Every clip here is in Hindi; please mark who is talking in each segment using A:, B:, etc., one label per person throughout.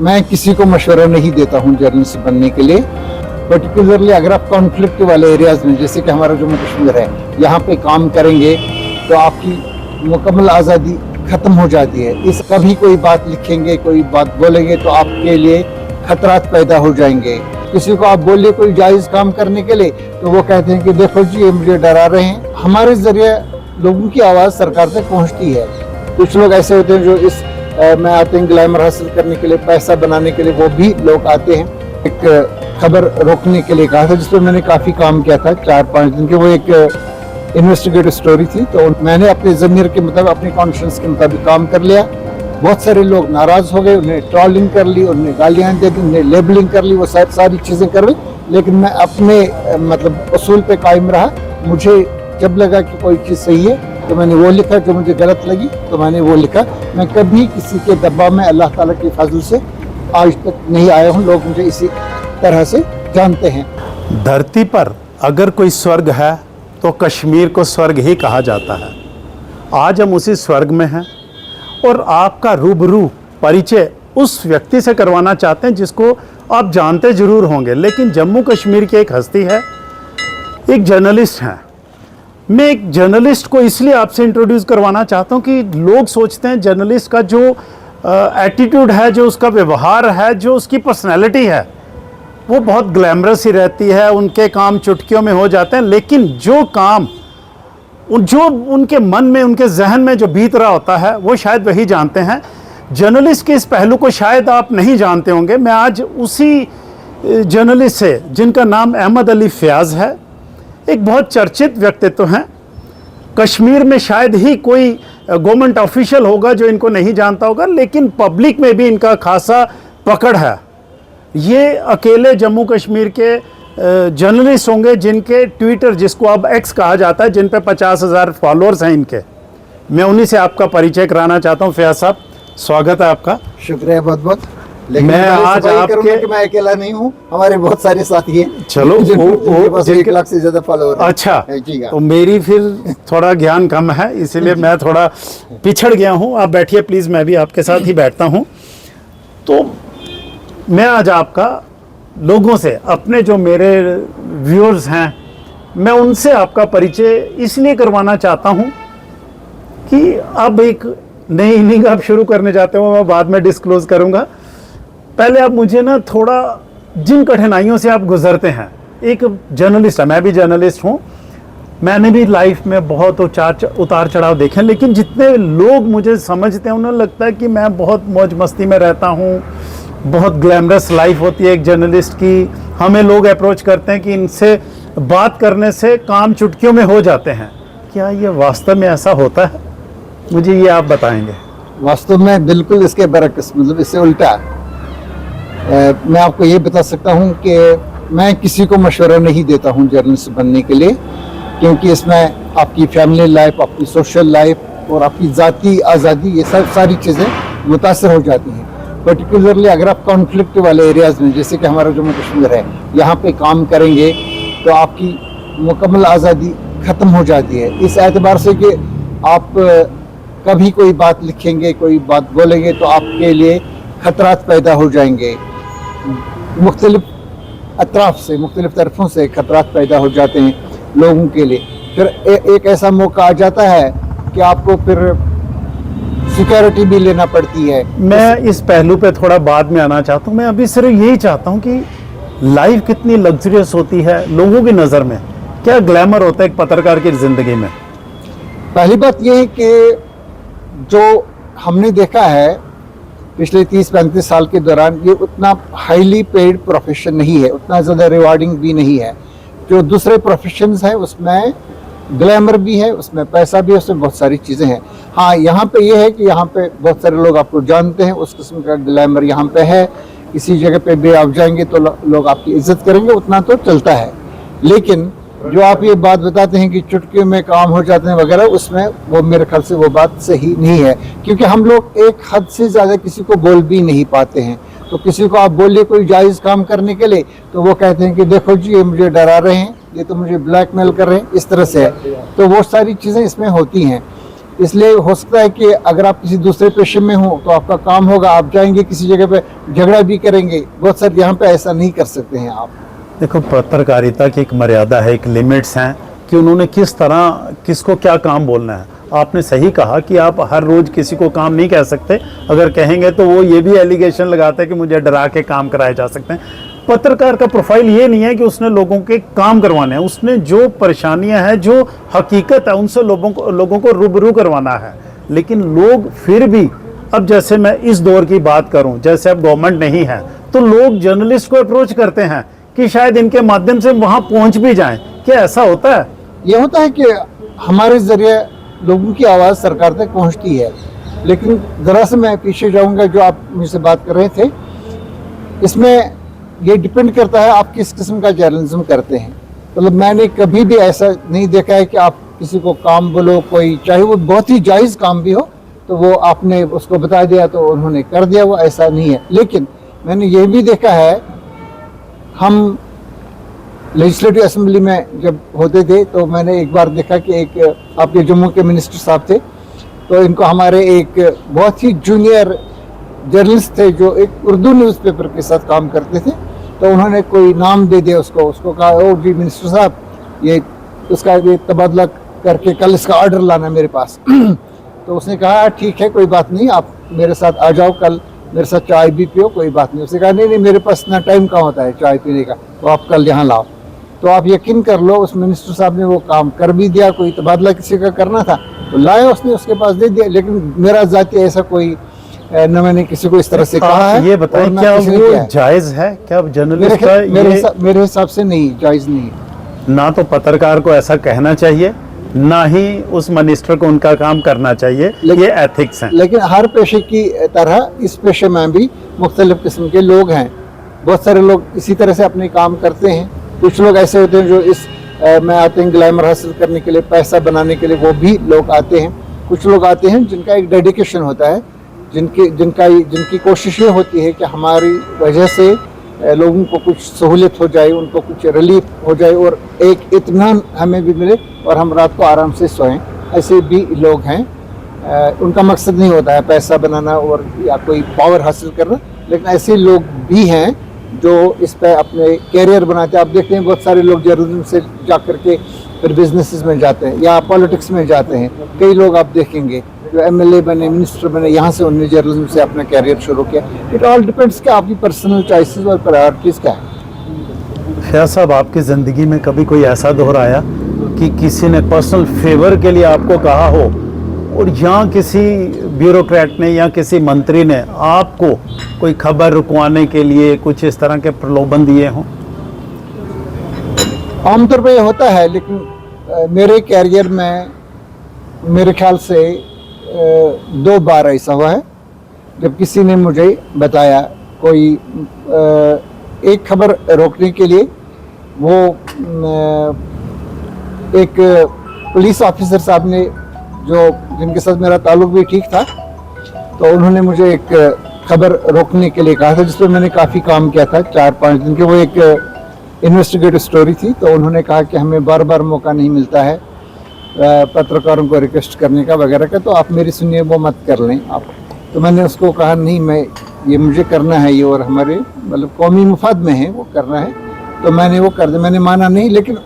A: मैं किसी को मशवरा नहीं देता हूँ जर्नलिस्ट बनने के लिए। पर्टिकुलरली अगर आप कॉन्फ्लिक्ट वाले एरियाज में, जैसे कि हमारा जम्मू कश्मीर है, यहाँ पे काम करेंगे तो आपकी मुकम्मल आज़ादी ख़त्म हो जाती है। इस कभी कोई बात लिखेंगे, कोई बात बोलेंगे तो आपके लिए खतरात पैदा हो जाएंगे। किसी को आप बोलिए कोई जायज़ काम करने के लिए तो वो कहते हैं कि देखो जी ये मुझे डरा रहे हैं। हमारे ज़रिए लोगों की आवाज़ सरकार तक पहुँचती है। कुछ लोग ऐसे होते हैं जो इस में आते हैं ग्लैमर हासिल करने के लिए, पैसा बनाने के लिए, वो भी लोग आते हैं। एक खबर रोकने के लिए कहा था जिस पर मैंने काफ़ी काम किया था 4-5 दिन के, वो एक इन्वेस्टिगेटिव स्टोरी थी। तो मैंने अपने ज़मीर के मुताबिक, अपने कॉन्शियस के मुताबिक काम कर लिया। बहुत सारे लोग नाराज़ हो गए, उन्हें ट्रोलिंग कर ली, उन्हें गालियाँ दे दी, उन्हें लेबलिंग कर ली, वो सारी चीज़ें कर ली। लेकिन मैं अपने मतलब उसूल पे कायम रहा। मुझे जब लगा कि कोई चीज़ सही है तो मैंने वो लिखा, जो मुझे गलत लगी तो मैंने वो लिखा। मैं कभी किसी के दबाव में अल्लाह ताला के फजल से आज तक नहीं आया हूँ। लोग मुझे इसी तरह से जानते हैं।
B: धरती पर अगर कोई स्वर्ग है तो कश्मीर को स्वर्ग ही कहा जाता है। आज हम उसी स्वर्ग में हैं और आपका रूबरू परिचय उस व्यक्ति से करवाना चाहते हैं जिसको आप जानते ज़रूर होंगे, लेकिन जम्मू कश्मीर की एक हस्ती है, एक जर्नलिस्ट हैं। मैं एक जर्नलिस्ट को इसलिए आपसे इंट्रोड्यूस करवाना चाहता हूं कि लोग सोचते हैं जर्नलिस्ट का जो एटीट्यूड है, जो उसका व्यवहार है, जो उसकी पर्सनैलिटी है, वो बहुत ग्लैमरस ही रहती है, उनके काम चुटकियों में हो जाते हैं। लेकिन जो काम जो उनके मन में, उनके जहन में जो बीत रहा होता है, वो शायद वही जानते हैं। जर्नलिस्ट के इस पहलू को शायद आप नहीं जानते होंगे। मैं आज उसी जर्नलिस्ट से, जिनका नाम अहमद अली फयाज़ है, एक बहुत चर्चित व्यक्तित्व हैं। कश्मीर में शायद ही कोई गवर्नमेंट ऑफिशियल होगा जो इनको नहीं जानता होगा, लेकिन पब्लिक में भी इनका खासा पकड़ है। ये अकेले जम्मू कश्मीर के जर्नलिस्ट होंगे जिनके ट्विटर, जिसको अब एक्स कहा जाता है, जिन पे 50,000 फॉलोअर्स हैं इनके। मैं उन्हीं से आपका परिचय कराना चाहता हूँ। फयाज़ साहब, स्वागत है आपका।
A: शुक्रिया बहुत बहुत। लेकिन
B: मैं आज आपके
A: कि मैं अकेला नहीं हूँ, हमारे बहुत सारे साथी हैं।
B: चलो,
A: वो 1 लाख से ज्यादा फॉलोअर।
B: अच्छा, तो मेरी फिर थोड़ा ज्ञान कम है, इसीलिए मैं थोड़ा पिछड़ गया हूँ। आप बैठिए प्लीज, मैं भी आपके साथ ही बैठता हूँ। तो मैं आज आपका लोगों से, अपने जो मेरे व्यूअर्स हैं, मैं उनसे आपका परिचय इसलिए करवाना चाहता हूँ कि अब एक नई इनिंग आप शुरू करने जाते हो, मैं बाद में डिस्क्लोज करूँगा। पहले आप मुझे ना थोड़ा, जिन कठिनाइयों से आप गुजरते हैं, एक जर्नलिस्ट है, मैं भी जर्नलिस्ट हूँ, मैंने भी लाइफ में बहुत उतार चढ़ाव देखे हैं, लेकिन जितने लोग मुझे समझते हैं उन्हें लगता है कि मैं बहुत मौज मस्ती में रहता हूँ, बहुत ग्लैमरस लाइफ होती है एक जर्नलिस्ट की। हमें लोग अप्रोच करते हैं कि इनसे बात करने से काम चुटकियों में हो जाते हैं। क्या ये वास्तव में ऐसा होता है? मुझे ये आप बताएंगे।
A: वास्तव में बिल्कुल इसके बरक्स, मतलब इससे उल्टा। मैं आपको ये बता सकता हूँ कि मैं किसी को मशवरा नहीं देता हूँ जर्नलिस्ट बनने के लिए, क्योंकि इसमें आपकी फैमिली लाइफ, आपकी सोशल लाइफ और आपकी ज़ाती आज़ादी, ये सब सारी चीज़ें मुतासर हो जाती हैं। पर्टिकुलरली अगर आप कॉन्फ्लिक्ट वाले एरियाज़ में, जैसे कि हमारा जम्मू कश्मीर है, यहाँ पे काम करेंगे तो आपकी मुकम्मल आज़ादी ख़त्म हो जाती है। इस एतबार से कि आप कभी कोई बात लिखेंगे, कोई बात बोलेंगे तो आपके लिए खतरात पैदा हो जाएंगे। मुख्तलिफ अतराफ से, मुख्तलिफ तरफों से खतरात पैदा हो जाते हैं लोगों के लिए। फिर एक ऐसा मौका आ जाता है कि आपको फिर सिक्योरिटी भी लेना पड़ती है।
B: मैं इस पहलू पे थोड़ा बाद में आना चाहता हूँ। मैं अभी सिर्फ यही चाहता हूँ कि लाइफ कितनी लग्जरियस होती है लोगों की नज़र में, क्या ग्लैमर होता है एक पत्रकार की ज़िंदगी में।
A: पहली बात यह है कि जो हमने देखा है पिछले 30-35 साल के दौरान, ये उतना हाईली पेड प्रोफेशन नहीं है, उतना ज़्यादा रिवार्डिंग भी नहीं है। जो दूसरे प्रोफेशंस हैं उसमें ग्लैमर भी है, उसमें पैसा भी है, उसमें बहुत सारी चीज़ें हैं। हाँ, यहाँ पे ये है कि यहाँ पे बहुत सारे लोग आपको जानते हैं, उस किस्म का ग्लैमर यहाँ पे है। किसी जगह पे भी आप जाएंगे तो लोग आपकी इज्जत करेंगे, उतना तो चलता है। लेकिन जो आप ये बात बताते हैं कि चुटकियों में काम हो जाते हैं वगैरह, उसमें वो मेरे ख्याल से वो बात सही नहीं है, क्योंकि हम लोग एक हद से ज़्यादा किसी को बोल भी नहीं पाते हैं। तो किसी को आप बोलिए कोई जायज़ काम करने के लिए तो वो कहते हैं कि देखो जी ये मुझे डरा रहे हैं, ये तो मुझे ब्लैकमेल कर रहे हैं, इस तरह से है। तो वो सारी चीज़ें इसमें होती हैं। इसलिए हो सकता है कि अगर आप किसी दूसरे पेशे में हो तो आपका काम होगा, आप जाएंगे किसी जगह पे झगड़ा भी करेंगे। बहुत सारे यहाँ पे ऐसा नहीं कर सकते हैं आप।
B: देखो, पत्रकारिता की एक मर्यादा है, एक लिमिट्स हैं कि उन्होंने किस तरह किसको क्या काम बोलना है। आपने सही कहा कि आप हर रोज किसी को काम नहीं कह सकते, अगर कहेंगे तो वो ये भी एलिगेशन लगाते हैं कि मुझे डरा के काम कराए जा सकते हैं। पत्रकार का प्रोफाइल ये नहीं है कि उसने लोगों के काम करवाने हैं, उसने जो परेशानियां हैं, जो हकीकत है, उनसे लोगों को रूबरू करवाना है। लेकिन लोग फिर भी, अब जैसे मैं इस दौर की बात करूं, जैसे अब गवर्नमेंट नहीं है तो लोग जर्नलिस्ट को अप्रोच करते हैं कि शायद इनके माध्यम से वहां पहुंच भी जाएं। क्या ऐसा होता है?
A: ये होता है कि हमारे जरिए लोगों की आवाज़ सरकार तक पहुंचती है। लेकिन ज़रा से मैं पीछे जाऊंगा, जो आप मुझसे बात कर रहे थे, इसमें ये डिपेंड करता है आप किस किस्म का जर्नलिज्म करते हैं। मतलब मैंने कभी भी ऐसा नहीं देखा है कि आप किसी को काम बोलो, कोई चाहे वो बहुत ही जायज़ काम भी हो तो वो आपने उसको बता दिया तो उन्होंने कर दिया, वो ऐसा नहीं है। लेकिन मैंने ये भी देखा है, हम लेजिस्लेटिव असेंबली में जब होते थे तो मैंने एक बार देखा कि एक आपके जम्मू के मिनिस्टर साहब थे, तो इनको हमारे एक बहुत ही जूनियर जर्नलिस्ट थे जो एक उर्दू न्यूज़पेपर के साथ काम करते थे, तो उन्होंने कोई नाम दे दिया उसको कहा, ओ जी मिनिस्टर साहब, ये उसका ये तबादला करके कल इसका ऑर्डर लाना मेरे पास। तो उसने कहा ठीक है, कोई बात नहीं, आप मेरे साथ आ जाओ, कल मेरे साथ चाय भी पियो, कोई बात नहीं। उसने कहा नहीं मेरे पास इतना टाइम कहाँ होता है चाय पीने का, तो आप कल यहाँ लाओ। तो आप यकीन कर लो, उस मिनिस्टर साहब ने वो काम कर भी दिया। कोई तबादला किसी का करना था तो लाया, उसने उसके पास दे दिया। लेकिन मेरा जाती ऐसा कोई न मैंने किसी को इस तरह से कहा है।
B: ये बताएं, क्या वो जायज है? क्या जर्नलिस्ट का
A: मेरे हिसाब से नहीं, जायज नहीं।
B: ना तो पत्रकार को ऐसा कहना चाहिए, ना ही उस मिनिस्टर को उनका काम करना चाहिए, ये एथिक्स है।
A: लेकिन हर पेशे की तरह इस पेशे में भी मुख्तलिफ किस्म के लोग हैं। बहुत सारे लोग इसी तरह से अपने काम करते हैं। कुछ लोग ऐसे होते हैं जो इस में आते हैं ग्लैमर हासिल करने के लिए, पैसा बनाने के लिए, वो भी लोग आते हैं। कुछ लोग आते हैं जिनका एक डेडिकेशन होता है, जिनकी कोशिश ये होती है कि हमारी वजह से लोगों को कुछ सहूलियत हो जाए, उनको कुछ रिलीफ हो जाए और एक इत्मीनान हमें भी मिले और हम रात को आराम से सोएं। ऐसे भी लोग हैं। उनका मकसद नहीं होता है पैसा बनाना और या कोई पावर हासिल करना, लेकिन ऐसे लोग भी हैं जो इस पर अपने कैरियर बनाते हैं। आप देखते हैं बहुत सारे लोग जर्नलिज्म से जा कर के फिर बिजनेसेस में जाते हैं या पॉलिटिक्स में जाते हैं। कई लोग आप देखेंगे जो एमएलए बने, मिनिस्टर बने, यहाँ से उन्होंने जर्नलिज्म से अपना कैरियर शुरू किया। इट ऑल डिपेंड्स कि आपकी पर्सनल चॉइसेस और प्रायोरिटीज़ क्या है।
B: फैयाज साहब, आपकी ज़िंदगी में कभी कोई ऐसा दौर आया कि किसी ने पर्सनल फेवर के लिए आपको कहा हो और यहाँ किसी ब्यूरोक्रेट ने या किसी मंत्री ने आपको कोई खबर रुकवाने के लिए कुछ इस तरह के प्रलोभन दिए हों?
A: आमतौर पर होता है, लेकिन मेरे कैरियर में मेरे ख्याल से 2 बार ऐसा हुआ है जब किसी ने मुझे बताया कोई एक खबर रोकने के लिए। वो एक पुलिस ऑफिसर साहब ने जिनके साथ मेरा ताल्लुक भी ठीक था, तो उन्होंने मुझे एक खबर रोकने के लिए कहा था जिस पर मैंने काफ़ी काम किया था 4-5 दिन के। वो एक इन्वेस्टिगेटिव स्टोरी थी, तो उन्होंने कहा कि हमें बार बार मौका नहीं मिलता है पत्रकारों को रिक्वेस्ट करने का वगैरह का, तो आप मेरी सुनिए, वो मत कर लें आप। तो मैंने उसको कहा नहीं, ये मुझे करना है, ये और हमारे मतलब कौमी मुफाद में है, वो करना है, तो मैंने वो कर दिया। मैंने माना नहीं, लेकिन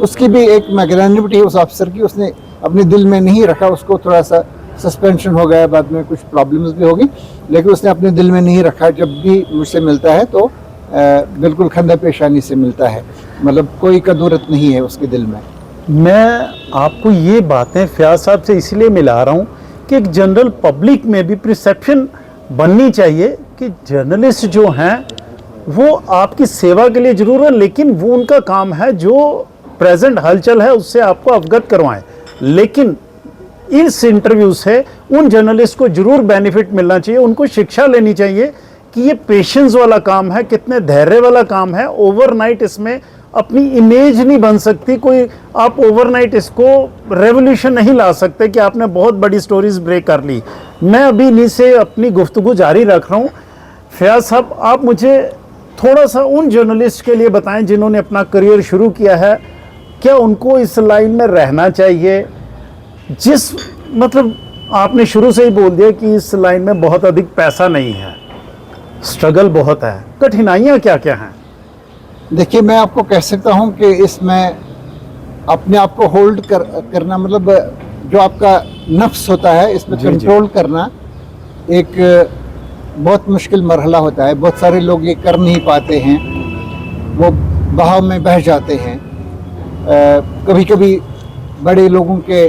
A: उसकी भी एक मैग्नानिमिटी है उस ऑफिसर की, उसने अपने दिल में नहीं रखा। उसको थोड़ा सा सस्पेंशन हो गया, बाद में कुछ प्रॉब्लम्स भी होगी, लेकिन उसने अपने दिल में नहीं रखा। जब भी मुझसे मिलता है तो बिल्कुल खंदा पेशानी से मिलता है, मतलब कोई कदूरत नहीं है उसके दिल में।
B: मैं आपको ये बातें फैयाज साहब से इसलिए मिला रहा हूँ कि एक जनरल पब्लिक में भी परसेप्शन बननी चाहिए कि जर्नलिस्ट जो हैं वो आपकी सेवा के लिए जरूर है, लेकिन वो उनका काम है जो प्रेजेंट हलचल है उससे आपको अवगत करवाएं। लेकिन इस इंटरव्यू से उन जर्नलिस्ट को जरूर बेनिफिट मिलना चाहिए, उनको शिक्षा लेनी चाहिए कि ये पेशेंस वाला काम है, कितने धैर्य वाला काम है। ओवरनाइट इसमें अपनी इमेज नहीं बन सकती, कोई आप ओवरनाइट इसको रेवोल्यूशन नहीं ला सकते कि आपने बहुत बड़ी स्टोरीज ब्रेक कर ली। मैं अभी इन्हीं से अपनी गुफ्तगू जारी रख रहा हूँ। फैयाज साहब, आप मुझे थोड़ा सा उन जर्नलिस्ट के लिए बताएं जिन्होंने अपना करियर शुरू किया है, क्या उनको इस लाइन में रहना चाहिए? जिस मतलब आपने शुरू से ही बोल दिया कि इस लाइन में बहुत अधिक पैसा नहीं है, स्ट्रगल बहुत है, कठिनाइयाँ क्या क्या हैं?
A: देखिए, मैं आपको कह सकता हूँ कि इसमें अपने आप को होल्ड करना, मतलब जो आपका नफ्स होता है इसमें
B: जी, जी।
A: कंट्रोल करना एक बहुत मुश्किल मरहला होता है। बहुत सारे लोग ये कर नहीं पाते हैं, वो बहाव में बह जाते हैं। कभी कभी बड़े लोगों के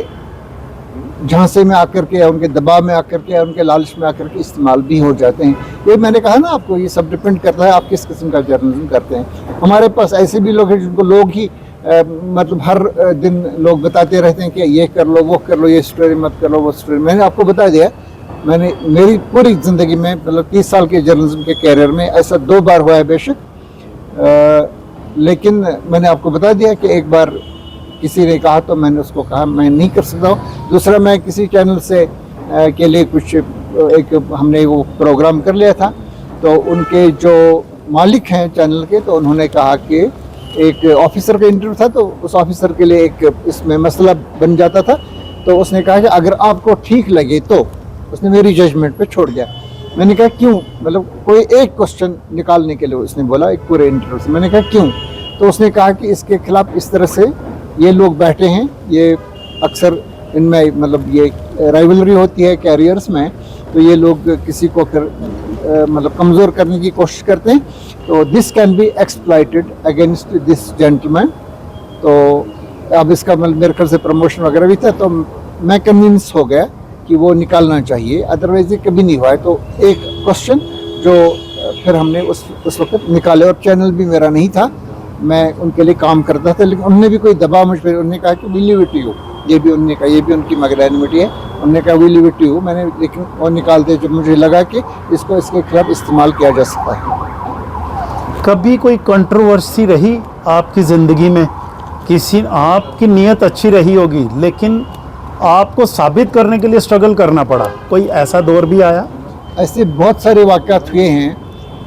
A: झांसे में आकर के या उनके दबाव में आकर के या उनके लालच में आकर के इस्तेमाल भी हो जाते हैं। ये मैंने कहा ना आपको, ये सब डिपेंड करता है आप किस किस्म का जर्नलिज्म करते हैं। हमारे पास ऐसे भी लोग हैं जिनको लोग ही मतलब हर दिन लोग बताते रहते हैं कि ये कर लो, वो कर लो, ये स्टोरी मत कर लो, वो स्टोरी। मैंने आपको बता दिया, मैंने मेरी पूरी ज़िंदगी में मतलब 30 साल के जर्नलिज्म के कैरियर में ऐसा 2 बार हुआ है बेशक, लेकिन मैंने आपको बता दिया कि एक बार किसी ने कहा तो मैंने उसको कहा मैं नहीं कर सकता हूँ। दूसरा, मैं किसी चैनल से के लिए कुछ एक हमने वो प्रोग्राम कर लिया था, तो उनके जो मालिक हैं चैनल के, तो उन्होंने कहा कि एक ऑफिसर का इंटरव्यू था, तो उस ऑफिसर के लिए एक इसमें मसला बन जाता था। तो उसने कहा कि अगर आपको ठीक लगे तो, उसने मेरी जजमेंट पे छोड़ दिया। मैंने कहा क्यों, मतलब कोई एक क्वेश्चन निकालने के लिए उसने बोला एक पूरे इंटरव्यू से। मैंने कहा क्यों, तो उसने कहा कि इसके खिलाफ इस तरह से ये लोग बैठे हैं, ये अक्सर इनमें मतलब ये राइवलरी होती है कैरियर्स में, तो ये लोग किसी को मतलब कमज़ोर करने की कोशिश करते हैं, तो this can be exploited against this gentleman. तो अब इसका मतलब मेरे ख्याल से प्रमोशन वगैरह भी था, तो मैं कन्विंस हो गया कि वो निकालना चाहिए, अदरवाइज ये कभी नहीं हुआ है। तो एक क्वेश्चन जो फिर हमने उस वक्त निकाले, और चैनल भी मेरा नहीं था, मैं उनके लिए काम करता था, लेकिन उनने भी कोई दबाव मुझ पर, उन्होंने कहा कि we leave it to you, ये भी उनने कहा, ये भी उनकी मैग्नेनिमिटी है, उन्होंने कहा we leave it to you. मैंने लेकिन वो निकालते जब मुझे लगा कि इसको इसके खिलाफ इस्तेमाल किया जा सकता है।
B: कभी कोई कंट्रोवर्सी रही आपकी ज़िंदगी में? किसी आपकी नीयत अच्छी रही होगी लेकिन आपको साबित करने के लिए स्ट्रगल करना पड़ा, कोई ऐसा दौर भी आया?
A: ऐसे बहुत सारे वाक़यात हुए हैं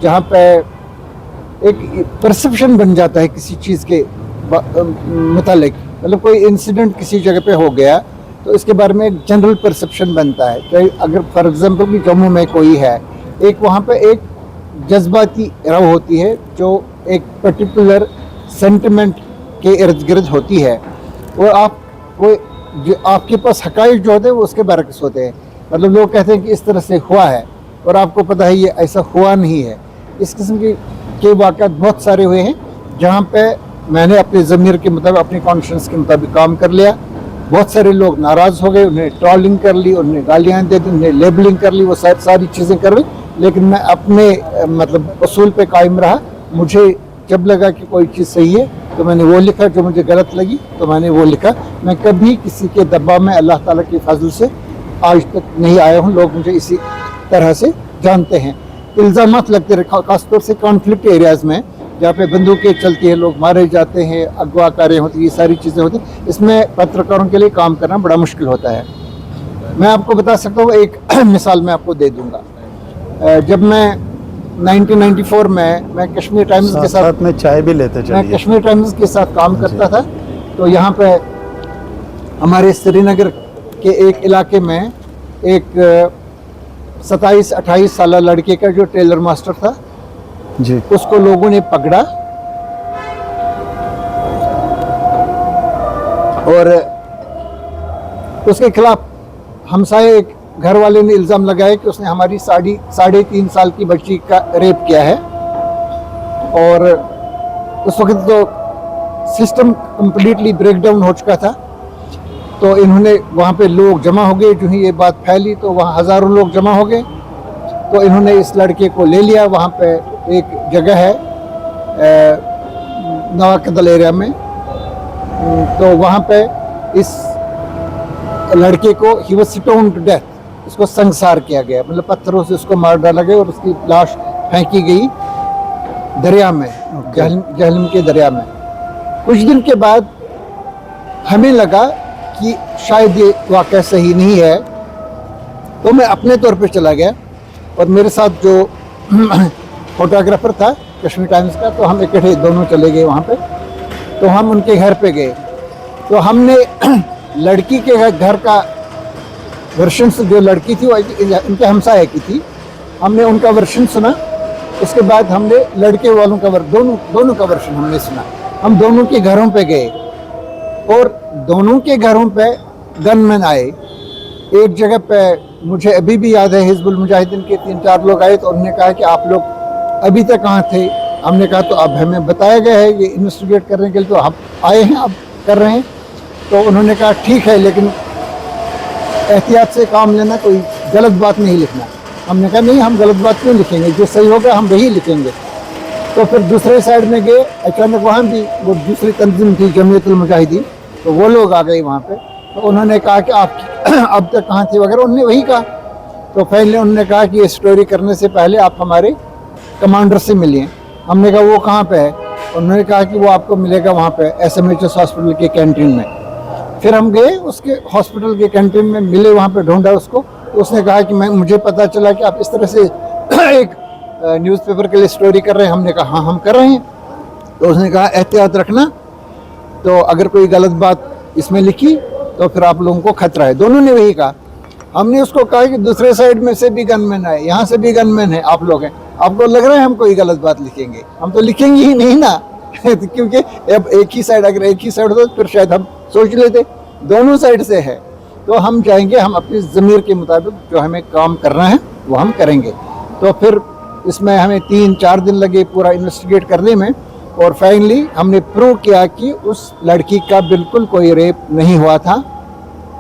A: जहाँ पे एक परसेप्शन बन जाता है किसी चीज़ के मुतालिक, मतलब कोई इंसिडेंट किसी जगह पे हो गया तो इसके बारे में एक जनरल परसेप्शन बनता है कि अगर फॉर एग्जांपल कि जम्मू में कोई है, एक वहाँ पे एक जज्बाती रव होती है जो एक पर्टिकुलर सेंटिमेंट के इर्द गिर्द होती है, और आप कोई जो आपके पास हकाइक जो होते हैं वो उसके बरक्स होते हैं। मतलब लोग कहते हैं कि इस तरह से हुआ है और आपको पता है ये ऐसा हुआ नहीं है। इस किस्म के वाक़यात बहुत सारे हुए हैं जहाँ पे मैंने अपने ज़मीर के मुताबिक, अपनी कॉन्शियंस के मुताबिक काम कर लिया। बहुत सारे लोग नाराज़ हो गए, उन्हें ट्रोलिंग कर ली, उन्हें गालियाँ दे दी, उन्हें लेबलिंग कर ली, वो सारी चीज़ें कर ली, लेकिन मैं अपने मतलब उसूल पे कायम रहा। मुझे जब लगा कि कोई चीज़ सही है तो मैंने वो लिखा, जो मुझे गलत लगी तो मैंने वो लिखा। मैं कभी किसी के दबाव में अल्लाह ताला के फजल से आज तक नहीं आया हूँ। लोग मुझे इसी तरह से जानते हैं। इल्ज़ामात लगते रहे, खासतौर से कॉन्फ्लिक्ट एरियाज़ में जहाँ पे बंदूकें चलती हैं, लोग मारे जाते हैं, अगवाकारें होती हैं, ये सारी चीज़ें होती हैं, इसमें पत्रकारों के लिए काम करना बड़ा मुश्किल होता है। मैं आपको बता सकता हूँ, एक मिसाल मैं आपको दे दूँगा। जब मैं 1994 में मैं कश्मीर टाइम्स के साथ
B: में चाय भी लेते चलिए।
A: मैं कश्मीर टाइम्स के साथ काम करता था, तो यहाँ पे हमारे श्रीनगर के एक इलाके में एक 27-28 साल लड़के का जो टेलर मास्टर था
B: जी,
A: उसको लोगों ने पकड़ा और उसके खिलाफ हमसाये एक घर वाले ने इल्ज़ाम लगाया कि उसने हमारी 3.5 साल की बच्ची का रेप किया है। और उस वक्त तो सिस्टम कम्प्लीटली ब्रेकडाउन हो चुका था, तो इन्होंने वहाँ पे लोग जमा हो गए। जो ही ये बात फैली तो वहाँ हज़ारों लोग जमा हो गए, तो इन्होंने इस लड़के को ले लिया। वहाँ पे एक जगह है नवाकदल एरिया में, तो वहाँ पे इस लड़के को he was stoned to death, उसको संसार किया गया, मतलब पत्थरों से उसको मार डाला गया और उसकी लाश फेंकी गई दरिया में, जहलम के दरिया में। कुछ दिन के बाद हमें लगा कि शायद ये वाक़या सही नहीं है, तो मैं अपने तौर पे चला गया और मेरे साथ जो फोटोग्राफर था कश्मीर टाइम्स का, तो हम इकट्ठे दोनों चले गए वहाँ पे। तो हम उनके घर पे गए, तो हमने लड़की के घर का वर्शंस जो लड़की थी वो इनके हमसाये की थी। हमने उनका वर्शन सुना, उसके बाद हमने लड़के वालों का दोनों का वर्शन हमने सुना। हम दोनों के घरों पे गए और दोनों के घरों पे गनमैन आए। एक जगह पे मुझे अभी भी याद है, हिजबुल मुजाहिदीन के 3-4 लोग आए तो उन्होंने कहा कि आप लोग अभी तक कहाँ थे। हमने कहा तो अब हमें बताया गया है ये इन्वेस्टिगेट करने के लिए, तो हम आए हैं, अब कर रहे हैं। तो उन्होंने कहा ठीक है, लेकिन एहतियात से काम लेना, कोई गलत बात नहीं लिखना। हमने कहा नहीं, हम गलत बात क्यों लिखेंगे, जो सही होगा हम वही लिखेंगे। तो फिर दूसरे साइड में गए, अचानक वहाँ भी वो दूसरी तंजीम थी जमीयतुल मुजाहिदीन, तो वो लोग आ गए वहाँ पे। तो उन्होंने कहा कि आप अब तक कहाँ थे वगैरह, उन्होंने वही कहा। तो पहले उन्होंने कहा कि ये स्टोरी करने से पहले आप हमारे कमांडर से मिलिए। हमने कहा वो कहाँ पे है? उन्होंने कहा कि वो आपको मिलेगा वहाँ पे SMHS हॉस्पिटल के कैंटीन में। फिर हम गए उसके हॉस्पिटल के कैंटीन में, मिले, वहाँ पे ढूंढा उसको। तो उसने कहा कि मुझे पता चला कि आप इस तरह से एक न्यूज़पेपर के लिए स्टोरी कर रहे हैं। हमने कहा हाँ हम कर रहे हैं। तो उसने कहा एहतियात रखना, तो अगर कोई गलत बात इसमें लिखी तो फिर आप लोगों को खतरा है। दोनों ने वही कहा। हमने उसको कहा कि दूसरे साइड में से भी गनमैन आए, यहाँ से भी गनमैन है, आप लोग हैं, आपको लग रहा है हम कोई गलत बात लिखेंगे? हम तो लिखेंगे ही नहीं ना क्योंकि अब एक ही साइड, अगर एक ही साइड हो तो फिर शायद हम सोच लेते, दोनों साइड से है। तो हम चाहेंगे, हम अपनी ज़मीर के मुताबिक जो हमें काम करना है वो हम करेंगे। तो फिर इसमें हमें 3-4 दिन लगे पूरा इन्वेस्टिगेट करने में, और फाइनली हमने प्रूव किया कि उस लड़की का बिल्कुल कोई रेप नहीं हुआ था।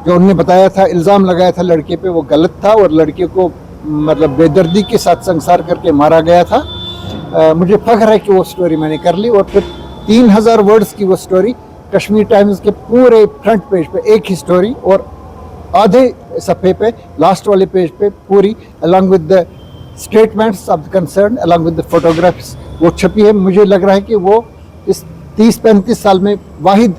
A: जो उन्होंने बताया था, इल्ज़ाम लगाया था लड़के पे, वो गलत था और लड़के को मतलब बेदर्दी के साथ संसार करके मारा गया था। मुझे फख्र है कि वो स्टोरी मैंने कर ली। और फिर 3000 वर्ड्स की वो स्टोरी कश्मीर टाइम्स के पूरे फ्रंट पेज पे एक ही स्टोरी, और आधे सफ़े पे लास्ट वाले पेज पे पूरी along with the statements of the concern, along with the photographs वो छपी है। मुझे लग रहा है कि वो इस 30-35 साल में वाहिद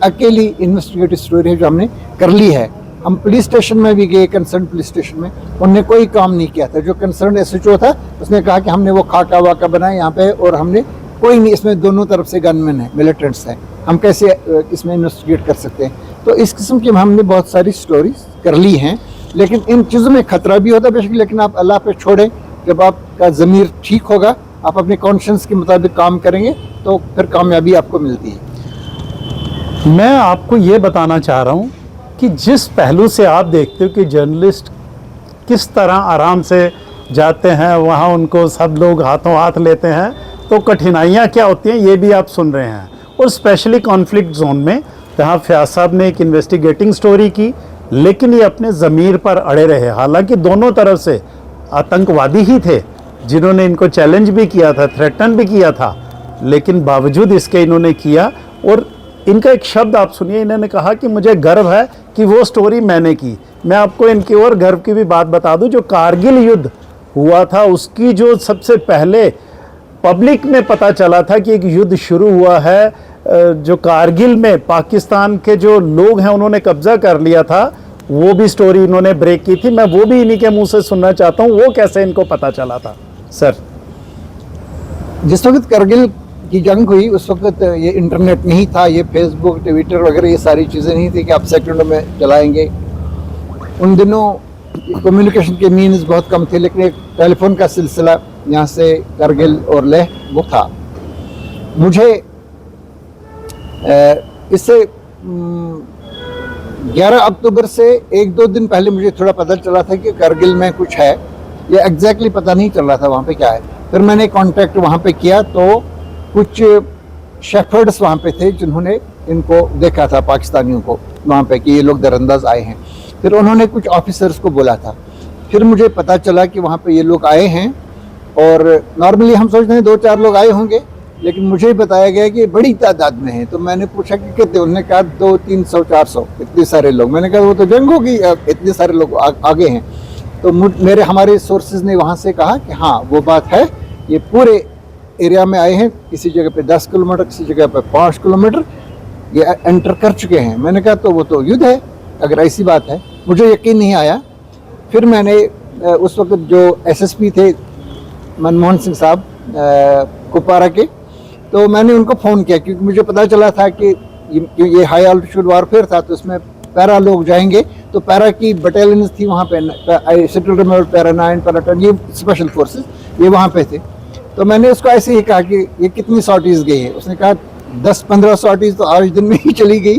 A: अकेली इन्वेस्टिगेटिव स्टोरी है जो हमने कर ली है। हम पुलिस स्टेशन में भी गए, कंसर्न पुलिस स्टेशन में, उनने कोई काम नहीं किया था। जो कंसर्न SHO था उसने कहा कि हमने वो खाका वाका बनाया यहाँ पे, और हमने कोई नहीं, इसमें दोनों तरफ से गनमैन है, मिलिटेंट्स हैं, हम कैसे इसमें इन्वेस्टिगेट कर सकते हैं। तो इस किस्म की हमने बहुत सारी स्टोरीज कर ली हैं। लेकिन इन चीज़ों में ख़तरा भी होता है बेशक, लेकिन आप अल्लाह पे छोड़ें। जब आपका ज़मीर ठीक होगा, आप अपने कॉन्शियंस के मुताबिक काम करेंगे, तो फिर कामयाबी आपको मिलती है।
B: मैं आपको ये बताना चाह रहा हूँ कि जिस पहलू से आप देखते हो कि जर्नलिस्ट किस तरह आराम से जाते हैं वहाँ, उनको सब लोग हाथों हाथ लेते हैं, तो कठिनाइयाँ क्या होती हैं ये भी आप सुन रहे हैं। और स्पेशली कॉन्फ्लिक्ट जोन में जहाँ फयाज साहब ने एक इन्वेस्टिगेटिंग स्टोरी की, लेकिन ये अपने ज़मीर पर अड़े रहे। हालांकि दोनों तरफ से आतंकवादी ही थे जिन्होंने इनको चैलेंज भी किया था, थ्रेटन भी किया था, लेकिन बावजूद इसके इन्होंने किया। और इनका एक शब्द आप सुनिए, इन्होंने कहा कि मुझे गर्व है कि वो स्टोरी मैंने की। मैं आपको इनकी और गर्व की भी बात बता दूं, जो कारगिल युद्ध हुआ था उसकी जो सबसे पहले पब्लिक में पता चला था कि एक युद्ध शुरू हुआ है, जो कारगिल में पाकिस्तान के जो लोग हैं उन्होंने कब्जा कर लिया था, वो भी स्टोरी इन्होंने ब्रेक की थी। मैं वो भी इन्हीं के मुंह से सुनना चाहता हूँ, वो कैसे इनको पता चला था। सर,
A: जिस वक्त करगिल की जंग हुई उस वक्त ये इंटरनेट नहीं था, ये फेसबुक, ट्विटर वगैरह ये सारी चीज़ें नहीं थी कि आप सेकंडों में चलाएंगे। उन दिनों कम्युनिकेशन के मीन्स बहुत कम थे, लेकिन एक टेलीफोन का सिलसिला यहाँ से करगिल और लेह वो था। मुझे इससे 11 अक्टूबर से 1-2 दिन पहले मुझे थोड़ा पता चला था कि करगिल में कुछ है, ये एग्जैक्टली पता नहीं चल रहा था वहाँ पे क्या है। फिर मैंने कांटेक्ट वहाँ पे किया तो कुछ शेफर्ड्स वहाँ पे थे जिन्होंने इनको देखा था, पाकिस्तानियों को वहाँ पे, कि ये लोग दरअंदाज आए हैं। फिर उन्होंने कुछ ऑफिसर्स को बोला था। फिर मुझे पता चला कि वहाँ पे ये लोग आए हैं, और नॉर्मली हम सोचते हैं 2-4 लोग आए होंगे, लेकिन मुझे बताया गया कि बड़ी तादाद में है। तो मैंने पूछा कि कितने, उन्होंने कहा 200-300-400, इतने सारे लोग। मैंने कहा वो तो जंग होगी, इतने सारे लोग आगे हैं। तो हमारे सोर्सेज ने वहाँ से कहा कि हाँ वो बात है, ये पूरे एरिया में आए हैं, किसी जगह पे 10 किलोमीटर, किसी जगह पे 5 किलोमीटर ये एंटर कर चुके हैं। मैंने कहा तो वो तो युद्ध है, अगर ऐसी बात है। मुझे यकीन नहीं आया। फिर मैंने उस वक्त जो SSP थे मनमोहन सिंह साहब कुपवारा के, तो मैंने उनको फ़ोन किया, क्योंकि मुझे पता चला था कि ये हाई ऑल्टीट्यूड वारफेयर था, तो इसमें पैरा लोग जाएंगे तो पैरा की बटालियन थी वहाँ पे, सेंट्रल रिमोट पैरा 9 पैरा 10, ये स्पेशल फोर्सेस ये वहाँ पे थे। तो मैंने उसको ऐसे ही कहा कि ये कितनी सॉर्टीज़ गई है। उसने कहा 10-15 सॉर्टीज़ तो आज दिन में ही चली गई।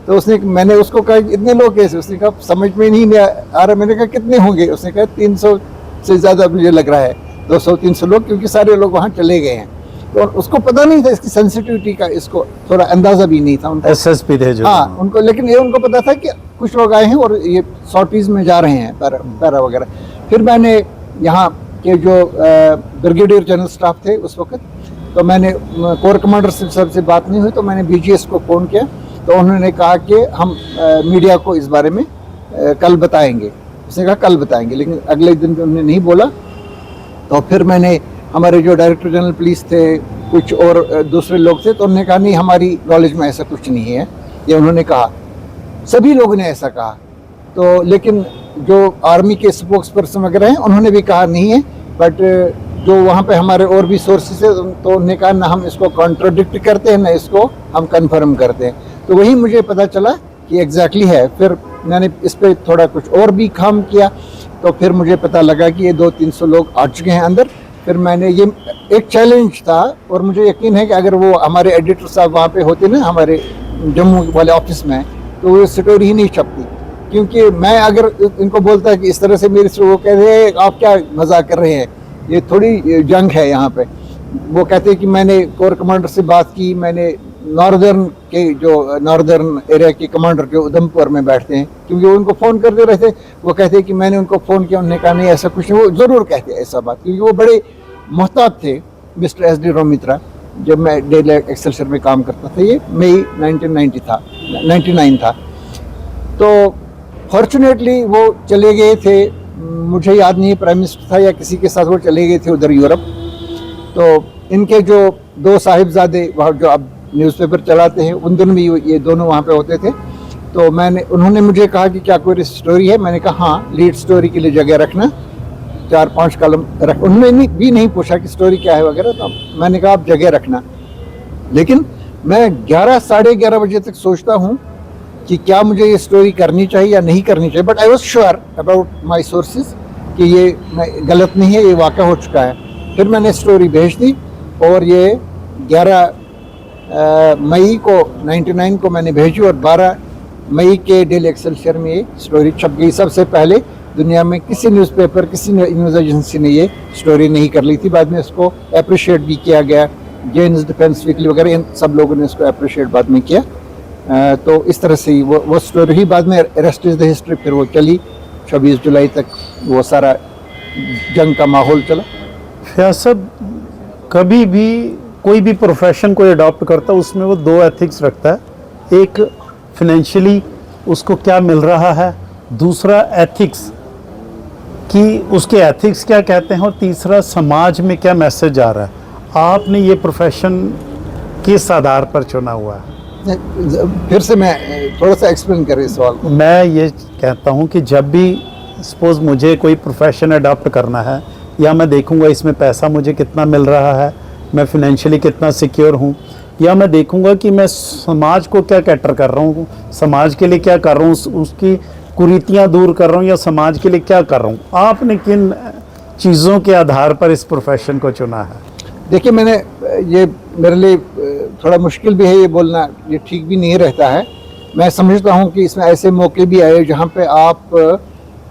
A: तो मैंने उसको कहा इतने लोग कैसे? उसने कहा समझ में नहीं आ रहा। मैंने कहा कितने होंगे? उसने कहा 300 से ज़्यादा मुझे लग रहा है, 200-300 लोग, क्योंकि सारे लोग वहाँ चले गए हैं। तो उसको पता नहीं था इसकी सेंसिटिविटी का, इसको थोड़ा अंदाज़ा भी नहीं था उनको।
B: SSP थे जो,
A: हाँ उनको, लेकिन ये उनको पता था कि कुछ लोग आए हैं और ये सॉर्टीज़ में जा रहे हैं पैरा वगैरह। फिर मैंने यहाँ के जो ब्रिगेडियर जनरल स्टाफ थे उस वक्त, तो मैंने कोर कमांडर से बात नहीं हुई, तो मैंने BGS को फ़ोन किया। तो उन्होंने कहा कि हम मीडिया को इस बारे में कल बताएंगे। उसने कहा कल बताएंगे, लेकिन अगले दिन उन्होंने नहीं बोला। तो फिर मैंने, हमारे जो डायरेक्टर जनरल पुलिस थे, कुछ और दूसरे लोग थे, तो उन्होंने कहा नहीं हमारी नॉलेज में ऐसा कुछ नहीं है, ये उन्होंने कहा। सभी लोगों ने ऐसा कहा। तो लेकिन जो आर्मी के स्पोक्स पर्सन वगैरह हैं उन्होंने भी कहा नहीं है, बट जो वहाँ पे हमारे और भी सोर्सेस है तो उन्होंने कहा ना हम इसको कॉन्ट्रोडिक्ट करते हैं ना इसको हम कन्फर्म करते हैं। तो वही मुझे पता चला कि एग्जैक्टली है। फिर मैंने इस पर थोड़ा कुछ और भी काम किया, तो फिर मुझे पता लगा कि ये 200-300 लोग आ चुके हैं अंदर। फिर मैंने, ये एक चैलेंज था और मुझे यकीन है कि अगर वो हमारे एडिटर साहब वहाँ पे होते ना हमारे जम्मू वाले ऑफिस में, तो वो स्टोरी ही नहीं छपती। क्योंकि मैं अगर इनको बोलता कि इस तरह से मेरे से, वो कहते हैं आप क्या मजाक कर रहे हैं, ये थोड़ी जंग है यहाँ पे। वो कहते हैं कि मैंने कोर कमांडर से बात की, मैंने नॉर्दर्न के जो नॉर्दर्न एरिया के कमांडर के उधमपुर में बैठते हैं, क्योंकि वो उनको फ़ोन करते रहते। वो कहते हैं कि मैंने उनको फ़ोन किया, उन्होंने कहा नहीं ऐसा कुछ नहीं। वो ज़रूर कहते हैं ऐसा बात, क्योंकि वो बड़े मोहतात थे मिस्टर SD रोमित्रा। जब मैं डेली एक्सेलसियर में काम करता था, ये मई 1999 था। तो फॉर्चुनेटली वो चले गए थे, मुझे याद नहीं प्राइम मिनिस्टर था या किसी के साथ वो चले गए थे उधर यूरोप। तो इनके जो 2 साहिबजादे वहाँ जो अब न्यूज़पेपर चलाते हैं, उन दिनों भी ये दोनों वहाँ पे होते थे। तो उन्होंने मुझे कहा कि क्या कोई स्टोरी है? मैंने कहा हाँ, लीड स्टोरी के लिए जगह रखना, 4-5 कलम रख। उन्होंने भी नहीं पूछा कि स्टोरी क्या है वगैरह, तो मैंने कहा आप जगह रखना। लेकिन मैं 11-11:30 बजे तक सोचता हूँ कि क्या मुझे ये स्टोरी करनी चाहिए या नहीं करनी चाहिए, but I was sure about my sources कि ये गलत नहीं है, ये वाक़ा हो चुका है। फिर मैंने स्टोरी भेज दी और ये 11 मई को 99 को मैंने भेजी और 12 मई के डेली एक्सेलसियर में ये स्टोरी छप गई। सबसे पहले दुनिया में किसी न्यूज़पेपर, किसी न्यूज़ एजेंसी ने ये स्टोरी नहीं कर ली थी। बाद में इसको अप्रिशिएट भी किया गया, जेन्स डिफेंस वीकली वगैरह, इन सब लोगों ने इसको अप्रिशिएट बाद में किया। तो इस तरह से वो स्टोरी ही बाद में रेस्ट इज़ द हिस्ट्री। फिर वो चली 26 जुलाई तक, वो सारा जंग का माहौल चला।
B: फैयाज साहब, कभी भी कोई भी प्रोफेशन को अडॉप्ट करता है उसमें वो 2 एथिक्स रखता है। एक फिनेंशियली उसको क्या मिल रहा है, दूसरा एथिक्स कि उसके एथिक्स क्या कहते हैं, और तीसरा समाज में क्या मैसेज आ रहा है। आपने ये प्रोफेशन किस आधार पर चुना हुआ है?
A: फिर से मैं थोड़ा सा एक्सप्लेन करें इस सवाल को।
B: मैं ये कहता हूँ कि जब भी सपोज़ मुझे कोई प्रोफेशन अडॉप्ट करना है, या मैं देखूँगा इसमें पैसा मुझे कितना मिल रहा है, मैं फिनेंशियली कितना सिक्योर हूँ, या मैं देखूँगा कि मैं समाज को क्या कैटर कर रहा हूँ, समाज के लिए क्या कर रहा हूँ, उसकी कुरीतियाँ दूर कर रहा हूँ, या समाज के लिए क्या कर रहा हूँ। आपने किन चीज़ों के आधार पर इस प्रोफेशन को चुना है?
A: देखिए, ये मेरे लिए थोड़ा मुश्किल भी है ये बोलना, ये ठीक भी नहीं रहता है। मैं समझता हूँ कि इसमें ऐसे मौके भी आए जहाँ पे आप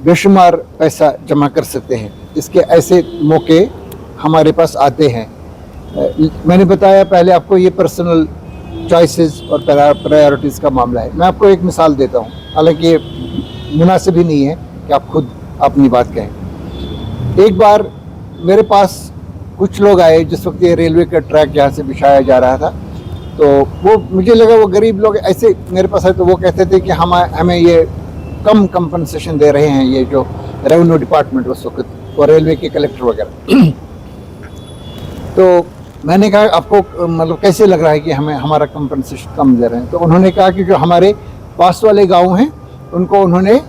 A: बेशुमार पैसा जमा कर सकते हैं। इसके ऐसे मौके हमारे पास आते हैं। मैंने बताया पहले आपको, ये पर्सनल चॉइसेस और प्रायोरिटीज़ का मामला है। मैं आपको एक मिसाल देता हूँ, हालांकि ये मुनासिब ही नहीं है कि आप खुद अपनी बात कहें। एक बार मेरे पास कुछ लोग आए, जिस वक्त ये रेलवे का ट्रैक जहाँ से बिछाया जा रहा था, तो वो मुझे लगा वो गरीब लोग ऐसे मेरे पास आए, तो वो कहते थे कि हमें ये कम कंपनसेशन दे रहे हैं, ये जो रेवेन्यू डिपार्टमेंट उस वक्त और रेलवे के कलेक्टर वगैरह। तो मैंने कहा आपको मतलब कैसे लग रहा है कि हमें हमारा कंपनसेशन कम दे रहे हैं? तो उन्होंने कहा कि जो हमारे पास वाले गाँव हैं उनको उन्होंने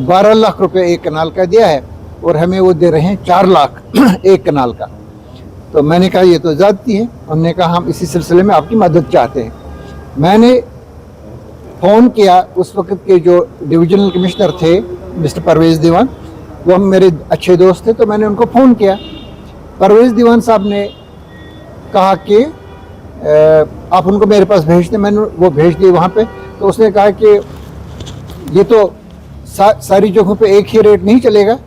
A: 12 लाख रुपये एक कनाल का दिया है और हमें वो दे रहे हैं 4 लाख एक कनाल का। तो मैंने कहा ये तो ज़्यादती है। उन्होंने कहा हम इसी सिलसिले में आपकी मदद चाहते हैं। मैंने फ़ोन किया उस वक्त के जो डिविजनल कमिश्नर थे मिस्टर परवेज़ दीवान, वो हम मेरे अच्छे दोस्त थे, तो मैंने उनको फ़ोन किया। परवेज़ दीवान साहब ने कहा कि आप उनको मेरे पास भेज दें। मैंने वो भेज दिए वहाँ पे। तो उसने कहा कि ये तो सारी जगहों पे एक ही रेट नहीं चलेगा,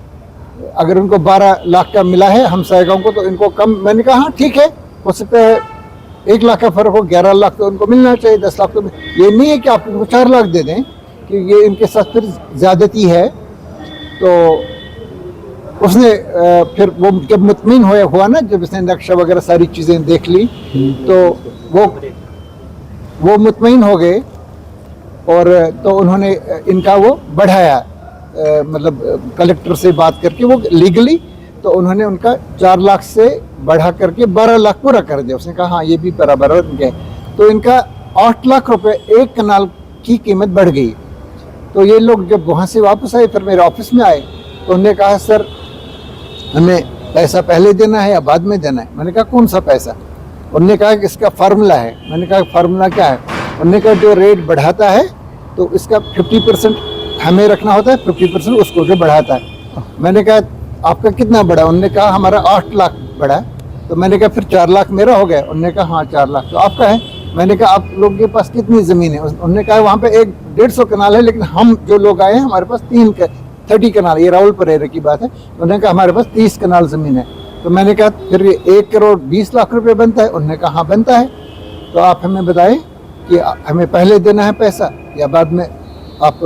A: अगर उनको 12 लाख का मिला है हमसाया गाँव को तो इनको कम। मैंने कहा हाँ ठीक है, हो सकता है 1 लाख का फ़र्क हो, 11 लाख तो उनको मिलना चाहिए, 10 लाख तो ये नहीं है कि आप उनको 4 लाख दे दें कि ये इनके साथ फिर ज़्यादती है। तो उसने फिर वो जब मुतमिन हुआ ना, जब उसने नक्शा वगैरह सारी चीज़ें देख ली तो वो मुतमिन हो गए और तो उन्होंने इनका वो बढ़ाया, मतलब कलेक्टर से बात करके वो लीगली, तो उन्होंने उनका 4 लाख से बढ़ा करके 12 लाख पूरा कर दिया। उसने कहा हाँ ये भी बराबर है। तो इनका 8 लाख रुपए एक कनाल की कीमत बढ़ गई। तो ये लोग जब वहाँ से वापस आए फिर मेरे ऑफिस में आए तो उन्होंने कहा सर हमें पैसा पहले देना है या बाद में देना है। मैंने कहा कौन सा पैसा? उन्होंने कहा कि इसका फार्मूला है। मैंने कहा फार्मूला क्या है? उन्होंने कहा जो रेट बढ़ाता है तो इसका 50% हमें रखना होता है, 50% उसको जो बढ़ाता है। मैंने कहा आपका कितना बढ़ा? उन्होंने कहा हमारा 8 लाख बढ़ा। तो मैंने कहा फिर 4 लाख मेरा हो गया? उन्होंने कहा हाँ 4 लाख तो आपका है। मैंने कहा आप लोगों के पास कितनी ज़मीन है? उन्होंने कहा वहाँ पे 150 कनाल है, लेकिन हम जो लोग आए हैं हमारे पास 30 कनाल, ये राहुल परेरा की बात है। उन्होंने कहा हमारे पास 30 कनाल ज़मीन है। तो मैंने कहा फिर ये 1 करोड़ 20 लाख रुपए बनता है? उन्होंने कहा हाँ बनता है। तो आप हमें बताएं कि हमें पहले देना है पैसा या बाद में आप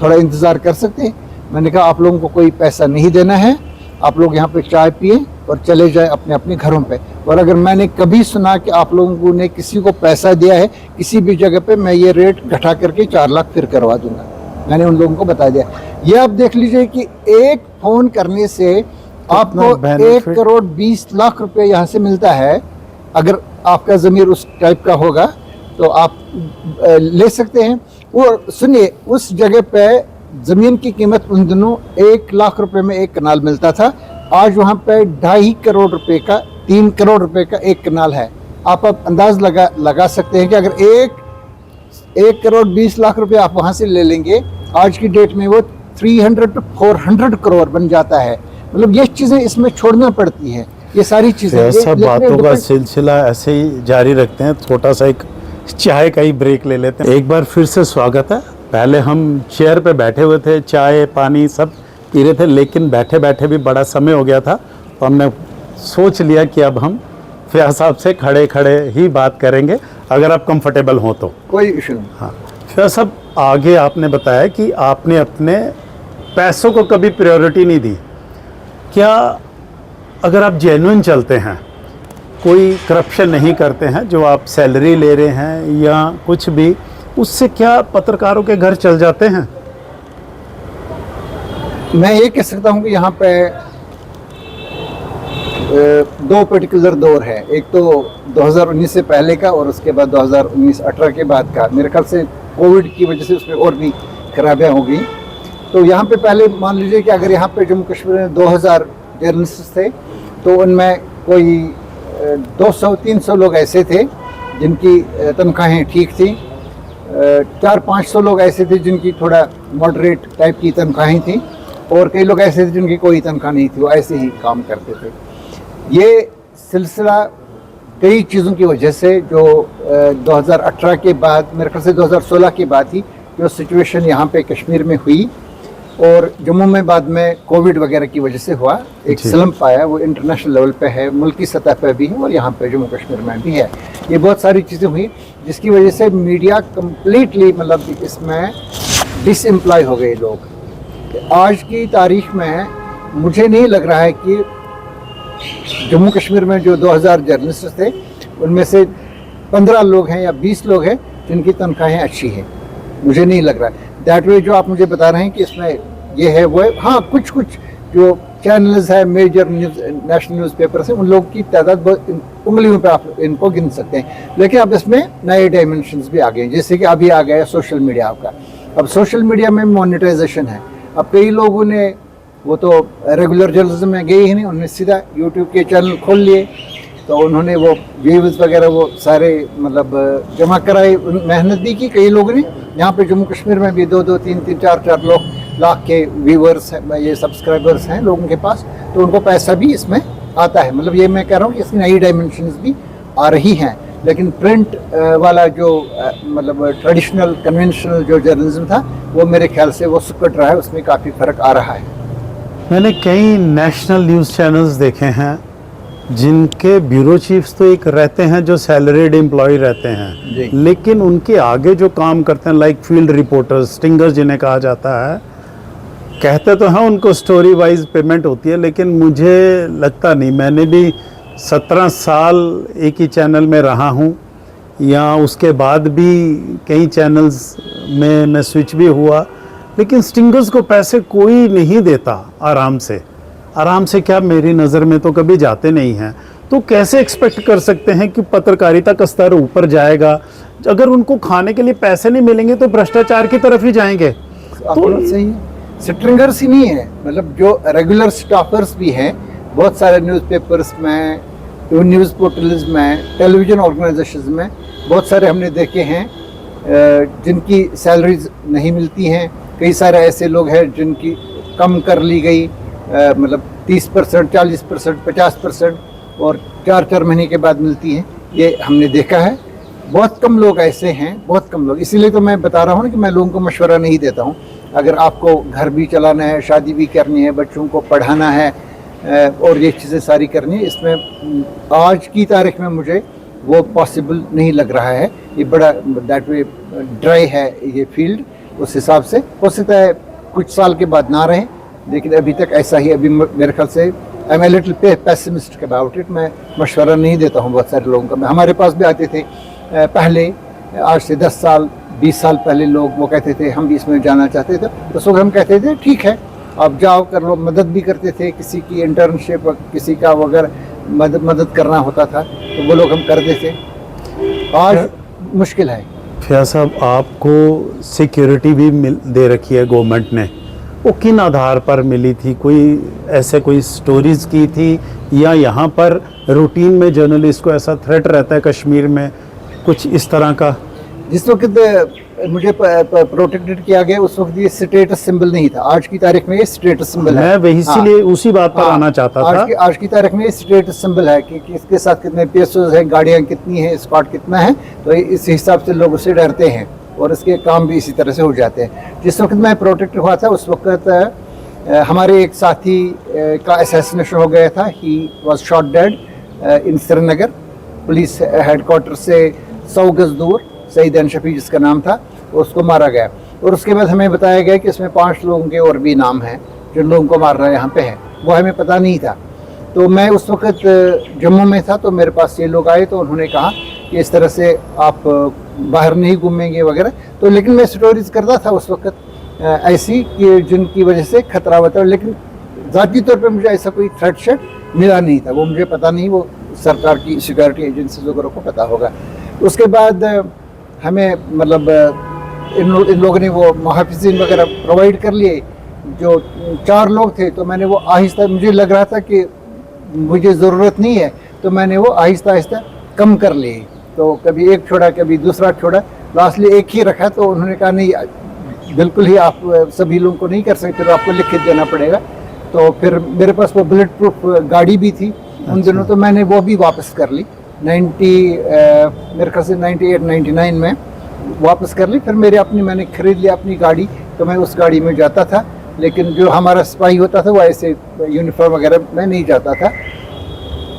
A: थोड़ा इंतज़ार कर सकते हैं। मैंने कहा आप लोगों को कोई पैसा नहीं देना है, आप लोग यहाँ पे चाय पिए और चले जाएं अपने अपने घरों पे। और अगर मैंने कभी सुना कि आप लोगों ने किसी को पैसा दिया है किसी भी जगह पे, मैं ये रेट घटा करके 4 लाख फिर करवा दूंगा। मैंने उन लोगों को बता दिया। ये आप देख लीजिए कि एक फ़ोन करने से आपको 1 करोड़ 20 लाख रुपए यहाँ से मिलता है। अगर आपका ज़मीर उस टाइप का होगा तो आप ले सकते हैं। और सुनिए, उस जगह पे ज़मीन की कीमत उन दिनों 1 लाख रुपए में एक कनाल मिलता था। आज वहाँ पे 2.5 करोड़ रुपए का, 3 करोड़ रुपए का एक कनाल है। आप अंदाज लगा सकते हैं कि अगर 1 करोड़ 20 लाख रुपए आप वहाँ से ले लेंगे, आज की डेट में वो 300 to 400 करोड़ बन जाता है। मतलब ये चीज़ें इसमें छोड़ना पड़ती हैं, ये सारी चीज़ें।
B: ऐसा बातों का सिलसिला ऐसे ही जारी रखते हैं। छोटा सा एक चाय का ही ब्रेक ले लेते हैं। एक बार फिर से स्वागत है। पहले हम चेयर पे बैठे हुए थे, चाय पानी सब पी रहे थे, लेकिन बैठे बैठे भी बड़ा समय हो गया था तो हमने सोच लिया कि अब हम फयाज साहब से खड़े खड़े ही बात करेंगे, अगर आप कंफर्टेबल हों तो।
A: कोई इशू नहीं।
B: हाँ फयाज साहब, आगे आपने बताया कि आपने अपने पैसों को कभी प्रायोरिटी नहीं दी। क्या अगर आप जेन्युइन चलते हैं, कोई करप्शन नहीं करते हैं, जो आप सैलरी ले रहे हैं या कुछ भी, उससे क्या पत्रकारों के घर चल जाते हैं?
A: मैं ये कह सकता हूँ कि यहाँ पे 2 पर्टिकुलर दौर है। एक तो 2019 से पहले का और उसके बाद 2019-18 के बाद का। मेरे ख्याल से कोविड की वजह से उसमें और भी खराबियाँ हो गई। तो यहाँ पे पहले मान लीजिए कि अगर यहाँ पे जम्मू कश्मीर में 2000 जर्नलिस्ट थे तो उनमें कोई 200-300 लोग ऐसे थे जिनकी तनख्वाहें ठीक थी, 400-500 लोग ऐसे थे जिनकी थोड़ा मॉडरेट टाइप की तनख्वाहें थी, और कई लोग ऐसे थे जिनकी कोई तनख्वाह नहीं थी, वो ऐसे ही काम करते थे। ये सिलसिला कई चीज़ों की वजह से जो 2018 के बाद, मेरे ख्याल से 2016 के बाद ही जो सिचुएशन यहाँ पे कश्मीर में हुई और जम्मू में बाद में कोविड वगैरह की वजह से हुआ, एक स्लम्प आया, वो इंटरनेशनल लेवल पे है, मुल्की सतह पे भी है और यहाँ पे जम्मू कश्मीर में भी है। ये बहुत सारी चीज़ें हुई जिसकी वजह से मीडिया कम्प्लीटली मतलब इसमें डिसएम्प्लॉय हो गए लोग। आज की तारीख में मुझे नहीं लग रहा है कि जम्मू कश्मीर में जो 2000 जर्नलिस्ट थे उनमें से 15 लोग हैं या 20 लोग हैं जिनकी तनख्वाहें अच्छी हैं। मुझे नहीं लग रहा है दैट वे जो आप मुझे बता रहे हैं कि इसमें ये है वो है। हाँ, कुछ जो चैनल्स है, मेजर न्यूज़ नेशनल न्यूज़पेपर्स हैं, उन लोगों की तादाद बहुत उंगलियों पे आप इनको गिन सकते हैं। लेकिन अब इसमें नए डायमेंशंस भी आ गए, जैसे कि अभी आ गया सोशल मीडिया आपका। अब सोशल मीडिया में मोनेटाइजेशन है। अब कई लोगों ने, वो तो रेगुलर जर्नलिज्म में गए ही नहीं, उन्होंने सीधा यूट्यूब के चैनल खोल लिए, तो उन्होंने वो व्यूज़ वगैरह वो सारे मतलब जमा कराए, मेहनत भी की कई लोगों ने, यहाँ पे जम्मू कश्मीर में भी 2-2, 3-3, 4-4 लाख के व्यूवर्स हैं, ये सब्सक्राइबर्स हैं लोगों के पास, तो उनको पैसा भी इसमें आता है। मतलब ये मैं कह रहा हूँ कि इसकी नई डायमेंशंस भी आ रही हैं। लेकिन प्रिंट वाला जो मतलब ट्रेडिशनल कन्वेंशनल जो जर्नलिज्म था वो मेरे ख्याल से वो सुकट रहा है, उसमें काफ़ी फ़र्क आ रहा है।
B: मैंने कई नेशनल न्यूज़ चैनल्स देखे हैं जिनके ब्यूरो चीफ्स तो एक रहते हैं जो सैलरीड एम्प्लॉय रहते हैं,
A: जी।
B: लेकिन उनके आगे जो काम करते हैं लाइक फील्ड रिपोर्टर्स, स्टिंगर्स जिन्हें कहा जाता है, कहते तो हैं उनको स्टोरी वाइज पेमेंट होती है, लेकिन मुझे लगता नहीं। मैंने भी 17 साल एक ही चैनल में रहा हूँ, या उसके बाद भी कई चैनल्स में मैं स्विच भी हुआ, लेकिन स्टिंगर्स को पैसे कोई नहीं देता आराम से क्या, मेरी नज़र में तो कभी जाते नहीं हैं। तो कैसे एक्सपेक्ट कर सकते हैं कि पत्रकारिता का स्तर ऊपर जाएगा? अगर उनको खाने के लिए पैसे नहीं मिलेंगे तो भ्रष्टाचार की तरफ ही जाएंगे।
A: तो सही है, स्ट्रिंगर्स ही नहीं है, मतलब जो रेगुलर स्टाफर्स भी हैं बहुत सारे न्यूज़पेपर्स में, न्यूज़ पोर्टल्स में, टेलीविज़न ऑर्गेनाइजेशंस में बहुत सारे हमने देखे हैं जिनकी सैलरीज नहीं मिलती हैं। कई सारे ऐसे लोग हैं जिनकी कम कर ली गई, मतलब 30%, 40%, 50%, और 4-4 महीने के बाद मिलती हैं। ये हमने देखा है। बहुत कम लोग ऐसे हैं, बहुत कम लोग। इसीलिए तो मैं बता रहा हूँ ना कि मैं लोगों को मशवरा नहीं देता हूँ। अगर आपको घर भी चलाना है, शादी भी करनी है, बच्चों को पढ़ाना है और ये चीज़ें सारी करनी है, इसमें आज की तारीख में मुझे वो पॉसिबल नहीं लग रहा है। ये बड़ा दैट वे ड्राई है ये फील्ड। उस हिसाब से हो सकता है कुछ साल के बाद ना रहे, लेकिन अभी तक ऐसा ही। अभी मेरे ख्याल से I am a little pessimistic about it. मैं मशवरा नहीं देता हूँ बहुत सारे लोगों का। हमारे पास भी आते थे पहले, आज से 10 साल 20 साल पहले लोग, वो कहते थे हम भी इसमें जाना चाहते थे। तो उस वक्त हम कहते थे ठीक है आप जाओ कर लो, मदद भी करते थे, किसी की इंटर्नशिप, किसी का वगैरह मदद करना होता था तो वो लोग हम करते थे। आज मुश्किल है।
B: फैयाज साहब, आपको सिक्योरिटी भी दे रखी है गवर्नमेंट ने, वो किन आधार पर मिली थी? कोई स्टोरीज की थी, या यहाँ पर रूटीन में जर्नलिस्ट को ऐसा थ्रेट रहता है कश्मीर में, कुछ इस तरह का?
A: जिस वक्त मुझे प्रोटेक्टेड किया गया उस वक्त ये स्टेटस सिंबल नहीं था। आज की तारीख में ये स्टेटस सिंबल है।
B: मैं वही इसीलिए उसी बात पर आना चाहता था।
A: आज की तारीख में ये स्टेटस सिंबल है कि इसके साथ कितने PSOs हैं, गाड़ियाँ कितनी हैं, स्क्वाड कितना है। तो इस हिसाब से लोग उससे डरते हैं और इसके काम भी इसी तरह से हो जाते हैं। जिस वक्त मैं प्रोटेक्ट हुआ था उस वक्त हमारे एक साथी का असैसिनेशन हो गया था। He was shot dead in Srinagar. Police headquarter से 100 गज दूर सईद शफी जिसका नाम था, उसको मारा गया। और उसके बाद हमें बताया गया कि इसमें 5 लोगों के और भी नाम हैं जिन लोगों को मार रहा है यहाँ पे है, वो हमें पता नहीं था। तो मैं उस वक्त जम्मू में था, तो मेरे पास ये लोग आए तो उन्होंने कहा कि इस तरह से आप बाहर नहीं घूमेंगे वगैरह। तो लेकिन मैं स्टोरीज करता था उस वक्त ऐसी कि जिनकी वजह से खतरा होता है, लेकिन ज़ाती तौर पे मुझे ऐसा कोई थ्रेट शेट मिला नहीं था। वो मुझे पता नहीं, वो सरकार की सिक्योरिटी एजेंसीज वगैरह को पता होगा। उसके बाद हमें मतलब इन लोगों ने वो मुहाफ़िज़ीन वगैरह प्रोवाइड कर लिए। जो 4 लोग थे तो मैंने वो आहिस्ता, मुझे लग रहा था कि मुझे ज़रूरत नहीं है, तो मैंने वो आहिस्ता आहिस्ता कम कर लिए। तो कभी एक छोड़ा, कभी दूसरा छोड़ा, लास्टली एक ही रखा। तो उन्होंने कहा नहीं बिल्कुल ही आप सभी लोगों को नहीं कर सकते, तो आपको लिख के देना पड़ेगा। तो फिर मेरे पास वो बुलेट प्रूफ गाड़ी भी थी उन दिनों, तो मैंने वो भी वापस कर ली। मेरे ख्याल से 98-99 में वापस कर ली। फिर मैंने खरीद लिया अपनी गाड़ी, तो मैं उस गाड़ी में जाता था। लेकिन जो हमारा सिपाही होता था वो ऐसे यूनिफॉर्म वगैरह में नहीं जाता था।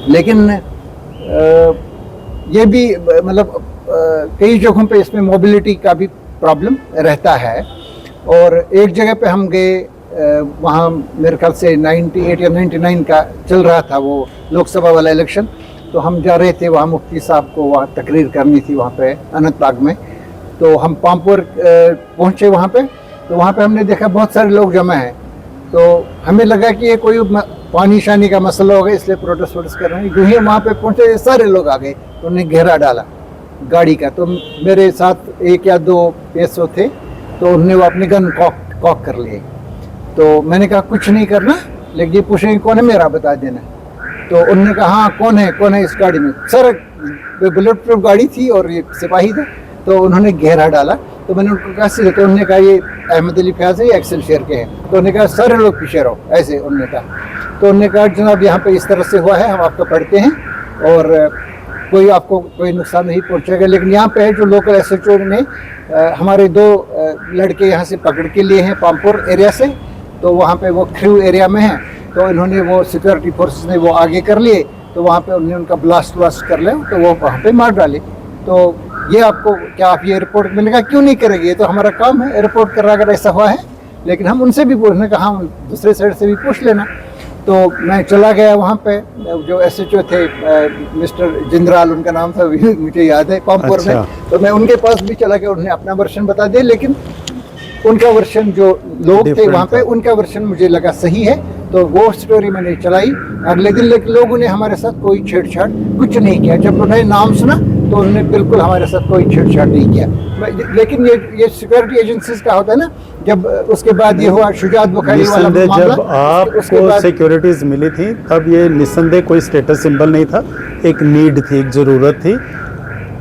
A: लेकिन ये भी मतलब कई जगहों पे इसमें मोबिलिटी का भी प्रॉब्लम रहता है। और एक जगह पे हम गए, वहाँ मेरे ख्याल से 98 या 99 का चल रहा था वो लोकसभा वाला इलेक्शन। तो हम जा रहे थे वहाँ, मुफ्ती साहब को वहाँ तकरीर करनी थी वहाँ पे अनंतनाग में। तो हम पामपुर पहुँचे वहाँ पे। तो वहाँ पे हमने देखा बहुत सारे लोग जमा हैं। तो हमें लगा कि ये कोई पानी शानी का मसला होगा, इसलिए प्रोटेस्ट कर रहे हैं। जो ही वहाँ पे पहुँचे सारे लोग आ गए, तो उन्हें घेरा डाला गाड़ी का। तो मेरे साथ 1 या 2 PSO थे, तो उन्होंने वो अपने गन कॉक कर लिए। तो मैंने कहा कुछ नहीं करना, लेकिन ये पूछेंगे कौन है, मेरा बता देना। तो उन्होंने कहा हाँ कौन है इस गाड़ी में। सर बुलेट प्रूफ गाड़ी थी और ये सिपाही था। तो उन्होंने घेरा डाला तो मैंने उनको कहा सीधे, तो उन्होंने कहा ये अहमद अली फयाज है, ये एक्सेलशियर के हैं। तो उन्होंने कहा सारे लोग पीछे रहो, ऐसे उन्होंने कहा। तो उन्होंने कहा जनाब यहाँ पे इस तरह से हुआ है, हम आपको पढ़ते हैं और कोई आपको कोई नुकसान नहीं पहुँचेगा, लेकिन यहाँ पे है जो लोकल SHO ने हमारे 2 लड़के यहाँ से पकड़ के लिए हैं पामपुर एरिया से, तो वहाँ पे वो क्रू एरिया में है, तो इन्होंने वो सिक्योरिटी फोर्सेस ने वो आगे कर लिए, तो वहाँ पे उन्होंने उनका ब्लास्ट कर लिया, तो वो वहाँ पे मार डाले। तो ये आपको क्या आप ये रिपोर्ट, मैंने कहा क्यों नहीं करेंगे, ये तो हमारा काम है रिपोर्ट करना अगर ऐसा हुआ है, लेकिन हम उनसे भी पूछने कहा, हम दूसरे साइड से भी पूछ लेना। तो मैं चला गया वहाँ पे, जो SHO थे मिस्टर जिंद्राल उनका नाम था, मुझे याद है, पामपुर में। तो मैं उनके पास भी चला गया, उन्होंने अपना वर्शन बता दिया, लेकिन उनका वर्शन जो लोग थे वहाँ पे, उनका वर्शन मुझे लगा सही है, तो वो स्टोरी मैंने चलाई। अगले दिन लेकिन लोगों ने हमारे साथ कोई छेड़छाड़ कुछ नहीं किया। जब उन्होंने नाम सुना तो उन्होंने बिल्कुल हमारे साथ कोई छेड़छाड़ नहीं किया। लेकिन ये सिक्योरिटी एजेंसीज का होता है ना, जब उसके बाद ये हुआ शुजात बुखारी वाला मामला,
B: जब आपको सिक्योरिटीज मिली थी तब ये निस्संदेह कोई स्टेटस सिंबल नहीं था, एक नीड थी, एक ज़रूरत थी।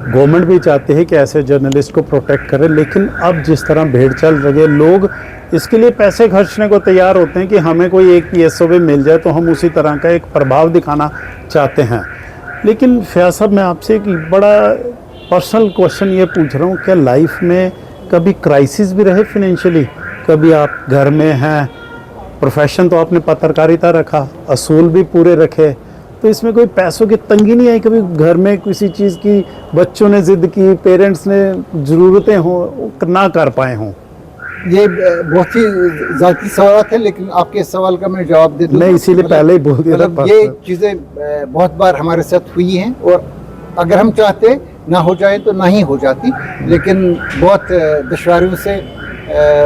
B: गवर्नमेंट भी चाहती है कि ऐसे जर्नलिस्ट को प्रोटेक्ट करें, लेकिन अब जिस तरह भेड़ चल रही है, लोग इसके लिए पैसे खर्चने को तैयार होते हैं कि हमें कोई एक PSO भी मिल जाए तो हम उसी तरह का एक प्रभाव दिखाना चाहते हैं। लेकिन फयाज साहब, मैं आपसे एक बड़ा पर्सनल क्वेश्चन ये पूछ रहा हूँ, क्या लाइफ में कभी क्राइसिस भी रहे फाइनेंशियली? कभी आप घर में हैं, प्रोफेशन तो आपने पत्रकारिता रखा, असूल भी पूरे रखे, तो इसमें कोई पैसों की तंगी नहीं आई? कभी घर में किसी चीज़ की बच्चों ने जिद की, पेरेंट्स ने ज़रूरतें हों, ना कर पाए हों?
A: ये बहुत ही ज़ाती सवाल है, लेकिन आपके सवाल का मैं जवाब दे दूँ।
B: मैं इसीलिए पहले ही बोल दिया था।
A: ये चीज़ें बहुत बार हमारे साथ हुई हैं, और अगर हम चाहते ना हो जाए तो ना ही हो जाती, लेकिन बहुत दुश्वारियों से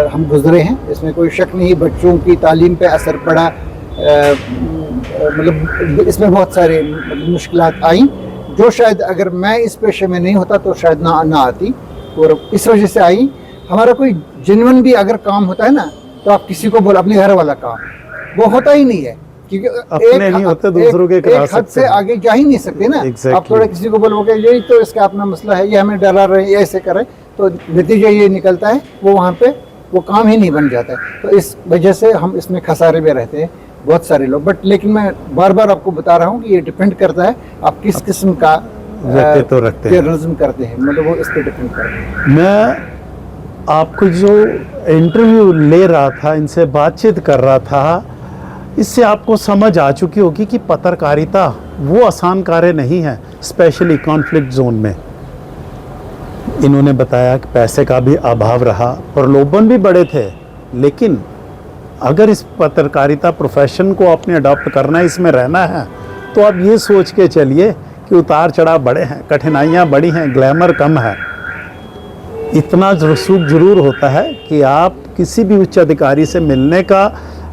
A: हम गुजरे हैं, इसमें कोई शक नहीं। बच्चों की तालीम पे असर पड़ा, मतलब इसमें बहुत सारे मुश्किलात आई, जो शायद अगर मैं इस पेशे में नहीं होता तो शायद ना आती, और इस वजह से आई। हमारा कोई जेन्युइन भी अगर काम होता है ना, तो आप किसी को बोल, अपने घर वाला काम वो होता ही नहीं है, क्योंकि
B: अपने नहीं होते, दूसरों के करा
A: एक हद से आगे जा ही नहीं सकते ना। आप थोड़ा किसी को बोलोगे यही तो इसका अपना मसला है, ये हमें डरा रहे, ये ऐसे करे, तो नतीजा ये निकलता है वो वहाँ पे वो काम ही नहीं बन जाता है। तो इस वजह से हम इसमें खसारे में रहते हैं बहुत सारे लोग। बट लेकिन मैं बार बार आपको बता रहा हूँ कि ये डिपेंड करता है आप किस किस्म का जर्नलिज्म करते हैं, मतलब वो इस पर डिपेंड करता है।
B: मैं आपको जो इंटरव्यू ले रहा था, इनसे बातचीत कर रहा था, इससे आपको समझ आ चुकी होगी कि पत्रकारिता वो आसान कार्य नहीं है, स्पेशली कॉन्फ्लिक्ट जोन में। इन्होंने बताया कि पैसे का भी अभाव रहा, प्रलोभन भी बड़े थे, लेकिन अगर इस पत्रकारिता प्रोफेशन को आपने अडॉप्ट करना है, इसमें रहना है, तो आप ये सोच के चलिए कि उतार चढ़ाव बड़े हैं, कठिनाइयाँ बड़ी हैं, ग्लैमर कम है। इतना रसूख जरूर होता है कि आप किसी भी उच्च अधिकारी से मिलने का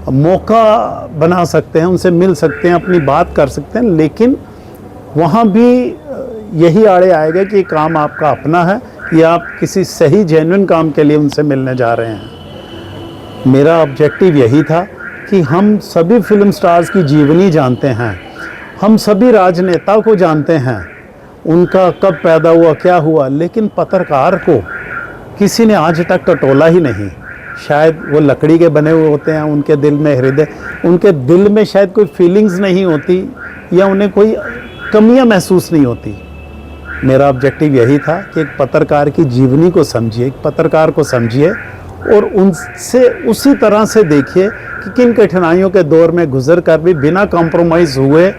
B: मौका बना सकते हैं, उनसे मिल सकते हैं, अपनी बात कर सकते हैं, लेकिन वहाँ भी यही आड़े आएगा कि काम आपका अपना है या आप किसी सही जेन्युइन काम के लिए उनसे मिलने जा रहे हैं। मेरा ऑब्जेक्टिव यही था कि हम सभी फिल्म स्टार्स की जीवनी जानते हैं, हम सभी राजनेता को जानते हैं, उनका कब पैदा हुआ, क्या हुआ, लेकिन पत्रकार को किसी ने आज तक टटोला ही नहीं। शायद वो लकड़ी के बने हुए होते हैं, उनके दिल में हृदय, उनके दिल में शायद कोई फीलिंग्स नहीं होती, या उन्हें कोई कमियां महसूस नहीं होती। मेरा ऑब्जेक्टिव यही था कि एक पत्रकार की जीवनी को समझिए, एक पत्रकार को समझिए, और उनसे उसी तरह से देखिए कि किन कठिनाइयों के दौर में गुजर कर भी बिना कॉम्प्रोमाइज़ हुए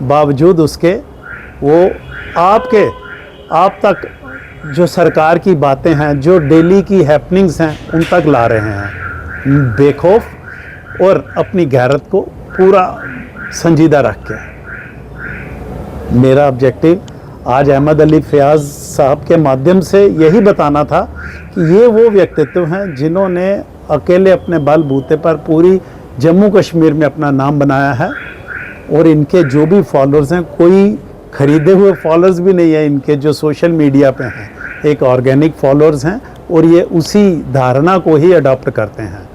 B: बावजूद उसके वो आप तक जो सरकार की बातें हैं, जो डेली की हैपनिंग्स हैं, उन तक ला रहे हैं बेखौफ और अपनी गैरत को पूरा संजीदा रख के। मेरा ऑब्जेक्टिव आज अहमद अली फयाज साहब के माध्यम से यही बताना था कि ये वो व्यक्तित्व हैं जिन्होंने अकेले अपने बलबूते पर पूरी जम्मू कश्मीर में अपना नाम बनाया है, और इनके जो भी फॉलोअर्स हैं, कोई खरीदे हुए फॉलोअर्स भी नहीं है इनके, जो सोशल मीडिया पे हैं, एक ऑर्गेनिक फॉलोअर्स हैं, और ये उसी धारणा को ही अडॉप्ट करते हैं।